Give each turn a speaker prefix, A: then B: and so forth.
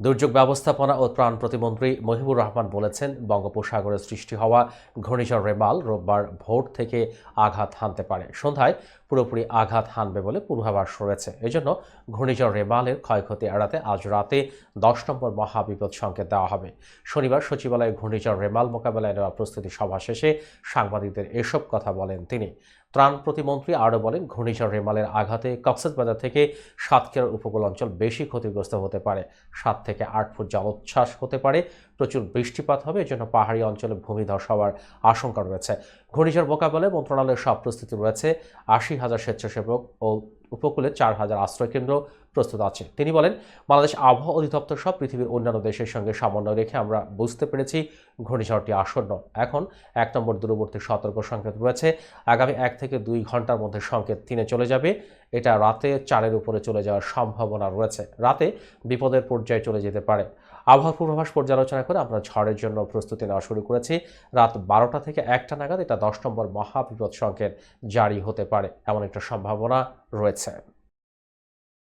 A: দুর্যোগ ব্যবস্থাপনা ও ত্রাণ প্রতিমন্ত্রী মহিবুর রহমান বলেছেন, বঙ্গোপসাগরে সৃষ্টি হওয়া ঘূর্ণিঝড় রেমাল রোববার ভোর থেকে আঘাত হানতে পারে। সন্ধ্যায় পুরোপুরি আঘাত হানবে বলে পূর্বাভাস রয়েছে। এজন্য ঘূর্ণিঝড় রেমালের ক্ষয়ক্ষতি এড়াতে আজ রাতে 10 নম্বর মহাবিপদ সংকেত দেওয়া হবে। শনিবার সচিবালয়ে ঘূর্ণিঝড় রেমাল মোকাবেলায় নেওয়া প্রস্তুতি সভা শেষে সাংবাদিকদের এসব কথা বলেন তিনি। ত্রাণ প্রতিমন্ত্রী আরও বলেন, ঘূর্ণিঝড় রেমালের আঘাতে কক্সবাজার থেকে সাতক্ষীরার উপকূল অঞ্চল বেশি ক্ষতিগ্রস্ত হতে পারে। 7 থেকে 8 ফুট জলোচ্ছ্বাস হতে পারে, প্রচুর বৃষ্টিপাত হবে, এজন্য পাহাড়ি অঞ্চলে ভূমিধস হওয়ার আশঙ্কা রয়েছে। ঘূর্ণিঝড় মোকাবেলায় মন্ত্রণালয়ের সব প্রস্তুতি রয়েছে। 80,000 স্বেচ্ছাসেবক ও উপকূলে 4,000 আশ্রয়কেন্দ্র প্রস্তুত আছে। তিনি বলেন, বাংলাদেশ আবহাওয়া অধিদপ্তর সহ পৃথিবীর অন্যান্য দেশের সঙ্গে সমন্বয় রেখে আমরা বুঝতে পেরেছি ঘূর্ণিঝড়টি আসন্ন। এখন 1 নম্বর দূরবর্তী সতর্ক সংকেত রয়েছে। আগামী 1 থেকে 2 ঘন্টার মধ্যে সংকেত 3-এ চলে যাবে। এটা রাতে 4-এর উপরে চলে যাওয়ার সম্ভাবনা রয়েছে। রাতে বিপদের পর্যায়ে চলে যেতে পারে। আবহাওয়া পূর্বাভাস পর্যালোচনা করে আমরা ঝড়ের জন্য প্রস্তুতি নেওয়া শুরু করেছি। রাত 12টা থেকে 1টা নাগাদ এটা 10 নম্বর মহাবিপদ সংকেত জারি হতে পারে, এমন একটা সম্ভাবনা রয়েছে।